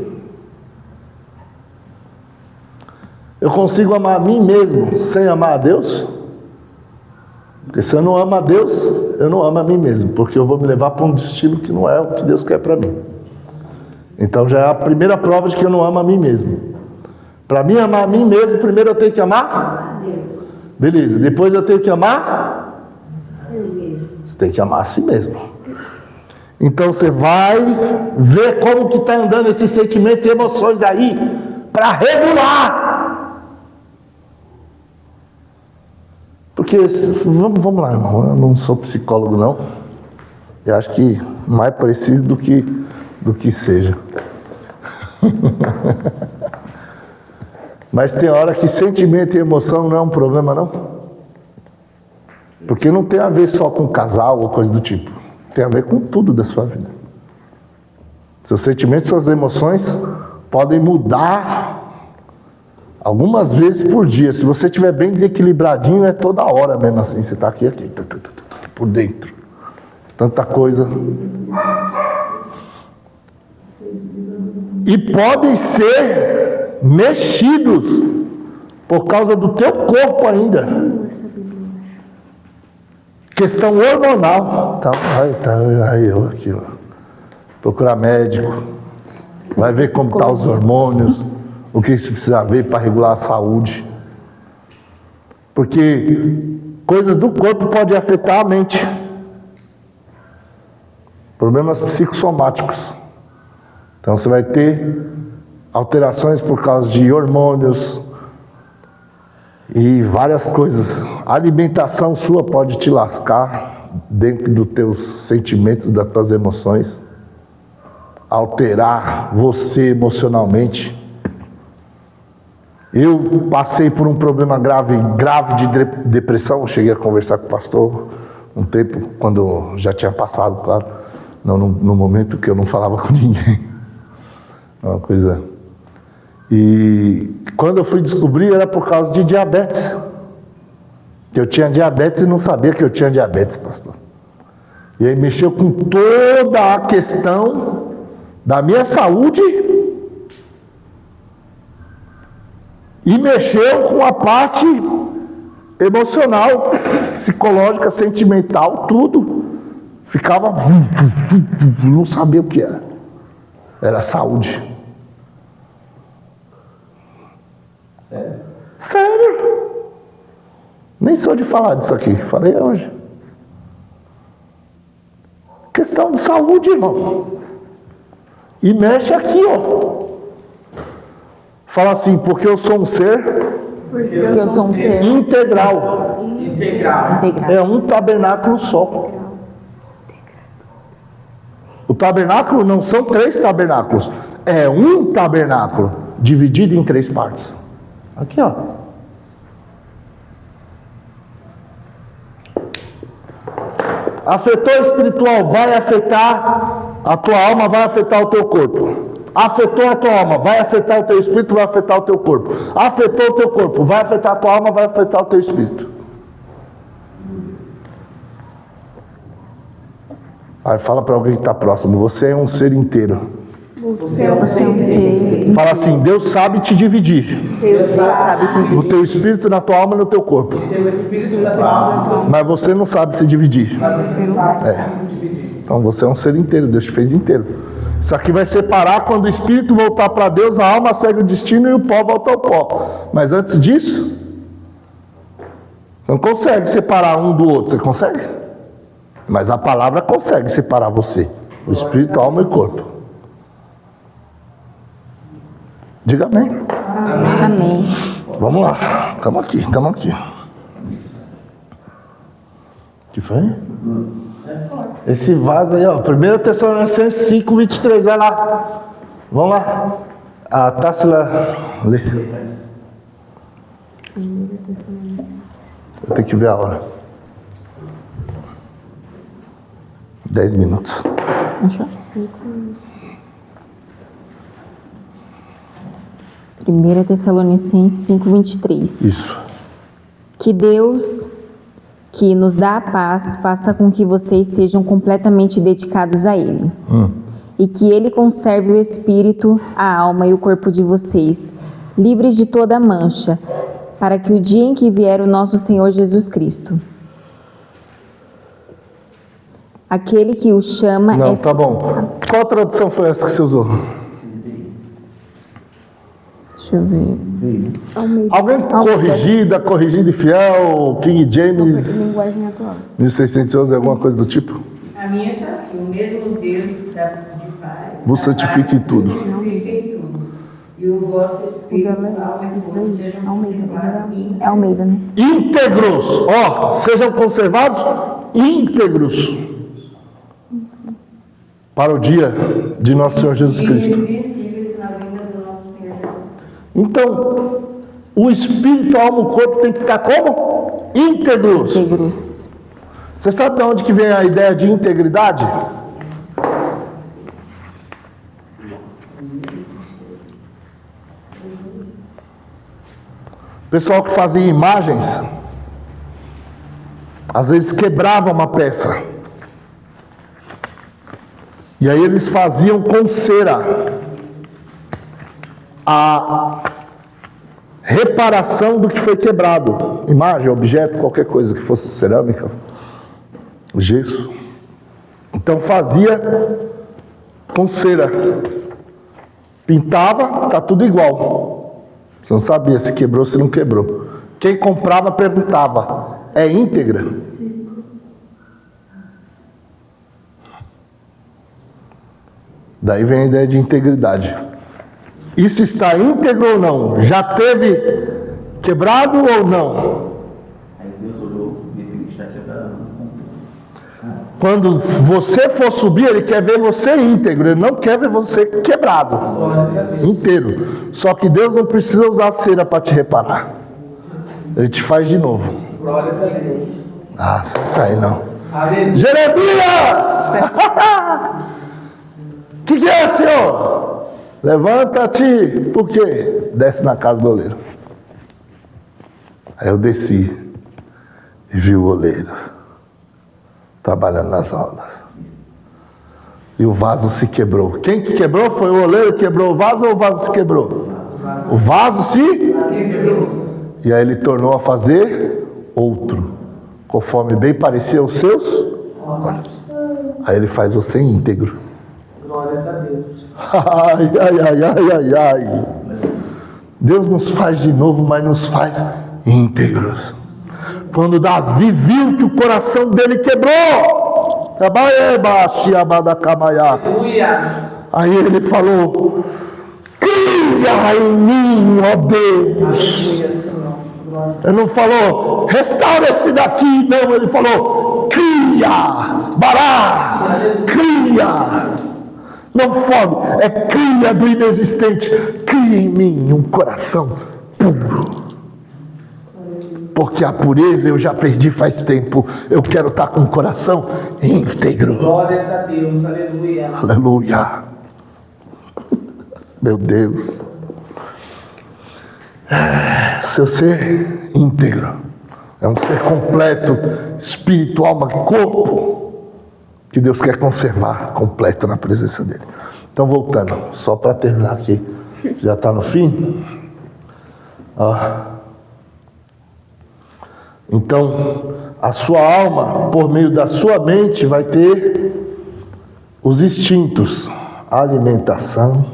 Eu consigo amar a mim mesmo sem amar a Deus? Porque se eu não amo a Deus, eu não amo a mim mesmo, porque eu vou me levar para um destino que não é o que Deus quer para mim. Então já é a primeira prova de que eu não amo a mim mesmo. Para mim amar a mim mesmo, primeiro eu tenho que amar a Deus. Beleza, depois eu tenho que amar a si mesmo. Você tem que amar a si mesmo. Então você vai ver como que está andando esses sentimentos e emoções aí para regular. Porque, vamos lá, irmão, eu não sou psicólogo não. Eu acho que mais preciso do que seja. Mas tem hora que sentimento e emoção não é um problema não. Porque não tem a ver só com casal ou coisa do tipo. Tem a ver com tudo da sua vida. Seus sentimentos e suas emoções podem mudar algumas vezes por dia. Se você estiver bem desequilibradinho, é toda hora mesmo assim. Você está aqui, por dentro. Tanta coisa. E podem ser mexidos por causa do teu corpo ainda. Questão hormonal. Então, aí eu aqui, ó. Procurar médico. Sim, vai ver como estão os hormônios. O que você precisa ver para regular a saúde. Porque coisas do corpo podem afetar a mente. Problemas psicossomáticos. Então você vai ter alterações por causa de hormônios e várias coisas. A alimentação sua pode te lascar dentro dos teus sentimentos, das tuas emoções. Alterar você emocionalmente. Eu passei por um problema grave de depressão. Eu cheguei a conversar com o pastor um tempo, quando já tinha passado, claro. Não, no momento que eu não falava com ninguém. Uma coisa. E quando eu fui descobrir, era por causa de diabetes. Que eu tinha diabetes e não sabia que eu tinha diabetes, pastor. E aí mexeu com toda a questão da minha saúde e mexeu com a parte emocional, psicológica, sentimental, tudo. Ficava... não sabia o que era. Era saúde. Sério? Sério. Nem sou de falar disso aqui. Falei hoje. Questão de saúde, irmão. E mexe aqui, ó. Fala assim, porque eu sou um ser... Porque eu sou um ser integral. Integral. É um tabernáculo só. O tabernáculo não são 3 tabernáculos. É um tabernáculo dividido em 3 partes. Aqui, ó. Afetou espiritual, vai afetar a tua alma, vai afetar o teu corpo. Afetou a tua alma, vai afetar o teu espírito, vai afetar o teu corpo. Afetou o teu corpo, vai afetar a tua alma, vai afetar o teu espírito. Aí fala para alguém que está próximo, você é um ser inteiro. Você é um ser. Fala assim, Deus sabe te dividir. Deus sabe te No dividir. teu espírito, na tua alma e no teu corpo. Tem o espírito na tua alma, Mas você não sabe se dividir. Então você é um ser inteiro, Deus te fez inteiro. Isso aqui vai separar quando o espírito voltar para Deus, a alma segue o destino e o pó volta ao pó. Mas antes disso, não consegue separar um do outro, você consegue? Mas a palavra consegue separar você, o espírito, a alma e o corpo. Diga amém. Amém. Vamos lá, estamos aqui, estamos aqui. O que foi? Esse vaso aí, ó, 1 Tessalonicenses 5:23, vai lá. Vamos lá. A Tássila lê. Eu tenho que ver a hora. 10 minutos. Achou? 1 Tessalonicenses 5:23. Isso. Que Deus, que nos dá a paz, faça com que vocês sejam completamente dedicados a Ele. E que Ele conserve o espírito, a alma e o corpo de vocês, livres de toda mancha, para que o dia em que vier o nosso Senhor Jesus Cristo, aquele que o chama Não, tá bom. Qual tradução foi essa que você usou? Deixa eu ver. Alguém corrigida e fiel, King James, Linguagem atual. 1611, alguma coisa do tipo? A minha está assim, o mesmo Deus de paz. Vos santifique em tudo. Santifique em tudo. E o vosso espírito, alma e corpo sejam conservados em É Almeida, né? Íntegros, ó, sejam conservados íntegros para o dia de nosso Senhor Jesus Cristo. invencíveis na vinda do nosso Senhor Jesus. Então, o espírito, a alma e o corpo tem que estar como? Íntegros. Íntegros. Você sabe de onde que vem a ideia de integridade? O pessoal que fazia imagens, às vezes quebrava uma peça. E aí eles faziam com cera a reparação do que foi quebrado. Imagem, objeto, qualquer coisa que fosse cerâmica, gesso. Então fazia com cera. Pintava, tá tudo igual. Você não sabia se quebrou, se não quebrou. Quem comprava perguntava, é íntegra? Daí vem a ideia de integridade. Isso está íntegro ou não? Já teve quebrado ou não? Aí Deus olhou e viu que está quebrado. Quando você for subir, Ele quer ver você íntegro. Ele não quer ver você quebrado, inteiro. Só que Deus não precisa usar cera para te reparar. Ele te faz de novo. Glória a Deus. Ah, você tá aí não. Aleluia. Jeremias! senhor! Levanta-te! Por quê? Desce na casa do oleiro. Aí eu desci e vi o oleiro trabalhando nas rodas. E o vaso se quebrou. Quem que quebrou? Foi o oleiro que quebrou o vaso ou o vaso se quebrou? O vaso se quebrou. E aí ele tornou a fazer outro, conforme bem parecia os seus olhos. Aí ele faz você íntegro. Glórias a Deus. Ai, ai, ai, ai, ai, ai. Deus nos faz de novo, mas nos faz íntegros. Quando Davi viu que o coração dele quebrou, aí ele falou: cria em mim, ó Deus. Ele não falou, restaura esse daqui, não, ele falou, cria, bará, cria. Não fome, é cria do inexistente. Cria em mim um coração puro. Porque a pureza eu já perdi faz tempo. Eu quero estar com o coração íntegro. Glórias a Deus, aleluia. Aleluia. Meu Deus. Seu ser íntegro é um ser completo, espírito, alma, corpo, que Deus quer conservar completo na presença dele. Então, voltando, só para terminar aqui, já está no fim. Então, a sua alma, por meio da sua mente, vai ter os instintos: alimentação,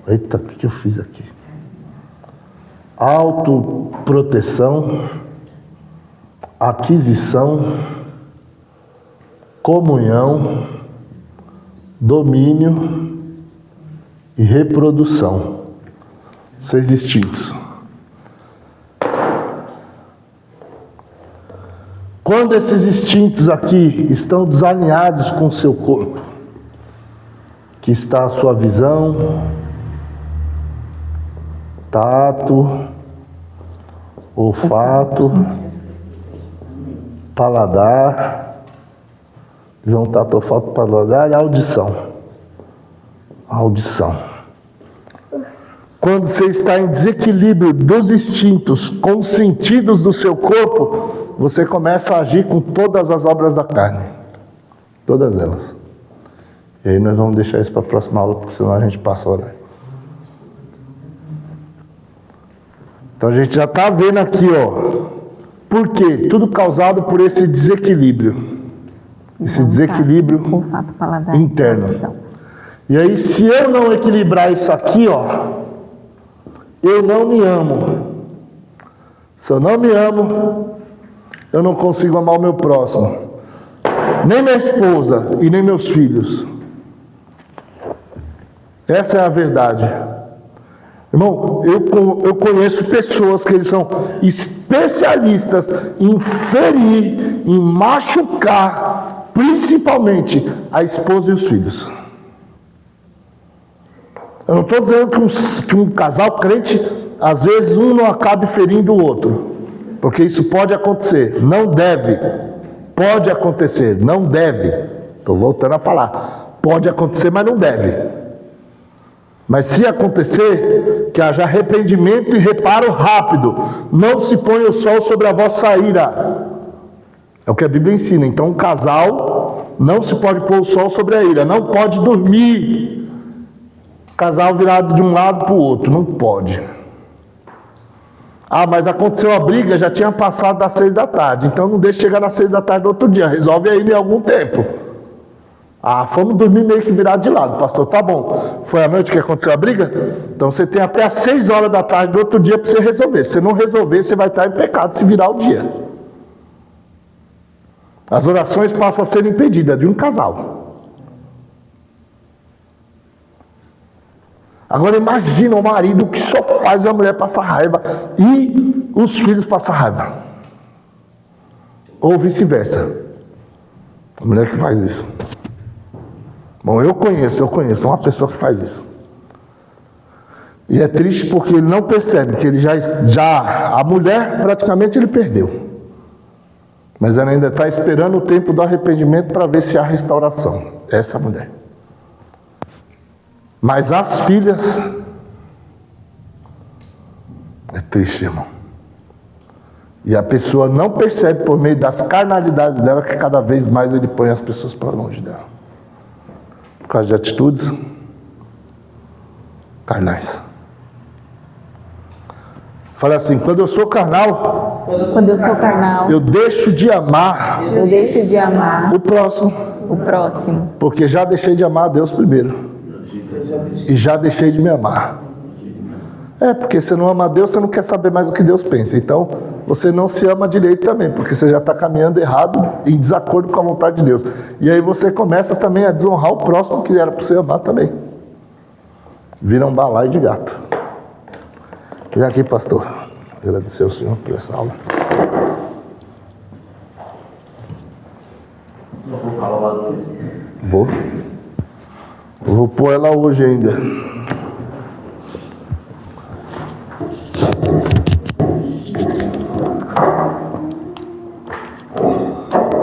Eita, o que eu fiz aqui? Autoproteção, aquisição, comunhão, domínio e reprodução. 6 instintos. Quando esses instintos aqui estão desalinhados com o seu corpo, que está a sua visão, tato, olfato, paladar, visão, tato, olfato, paladar e audição. Quando você está em desequilíbrio dos instintos com os sentidos do seu corpo, você começa a agir com todas as obras da carne. Todas elas. E aí nós vamos deixar isso para a próxima aula, porque senão a gente passa a horário. Então a gente já está vendo aqui, ó. Por quê? Tudo causado por esse desequilíbrio. Esse desequilíbrio olfato, paladar, interno. audição. E aí, se eu não equilibrar isso aqui, ó, eu não me amo. Se eu não me amo, eu não consigo amar o meu próximo. Nem minha esposa e nem meus filhos. Essa é a verdade. Irmão, eu conheço pessoas que eles são especialistas em ferir, em machucar, principalmente a esposa e os filhos. Eu não estou dizendo que um casal crente, às vezes um não acabe ferindo o outro, porque isso pode acontecer, não deve. Pode acontecer, não deve. Estou voltando a falar. Pode acontecer, mas não deve. Mas se acontecer, que haja arrependimento e reparo rápido. Não se ponha o sol sobre a vossa ira. É o que a Bíblia ensina. Então, um casal não se pode pôr o sol sobre a ira. Não pode dormir. Casal virado de um lado para o outro. Não pode. Mas aconteceu a briga, já tinha passado das 6 da tarde. Então não deixe chegar nas 6 da tarde do outro dia. Resolve aí em algum tempo. Fomos dormir meio que virado de lado. Pastor, tá bom. Foi à noite que aconteceu a briga? Então você tem até as 6 horas da tarde do outro dia para você resolver. Se você não resolver, você vai estar em pecado se virar o dia. As orações passam a ser impedidas de um casal. Agora imagina o marido que só faz a mulher passar raiva e os filhos passar raiva. Ou vice-versa. A mulher que faz isso. Bom, eu conheço uma pessoa que faz isso. E é triste porque ele não percebe que ele a mulher praticamente ele perdeu. Mas ela ainda está esperando o tempo do arrependimento para ver se há restauração. essa mulher. Mas as filhas, é triste, irmão. E a pessoa não percebe por meio das carnalidades dela que cada vez mais ele põe as pessoas para longe dela. Por causa de atitudes carnais. Fala assim, quando eu sou carnal, eu deixo de amar o próximo, porque já deixei de amar a Deus primeiro. E já deixei de me amar. Porque você não ama a Deus, você não quer saber mais o que Deus pensa. Então, você não se ama direito também, porque você já está caminhando errado, em desacordo com a vontade de Deus. E aí você começa também a desonrar o próximo que era para você amar também. Vira um balaio de gato. Vem aqui, pastor. Agradecer ao Senhor por essa aula. Vou pôr ela hoje ainda.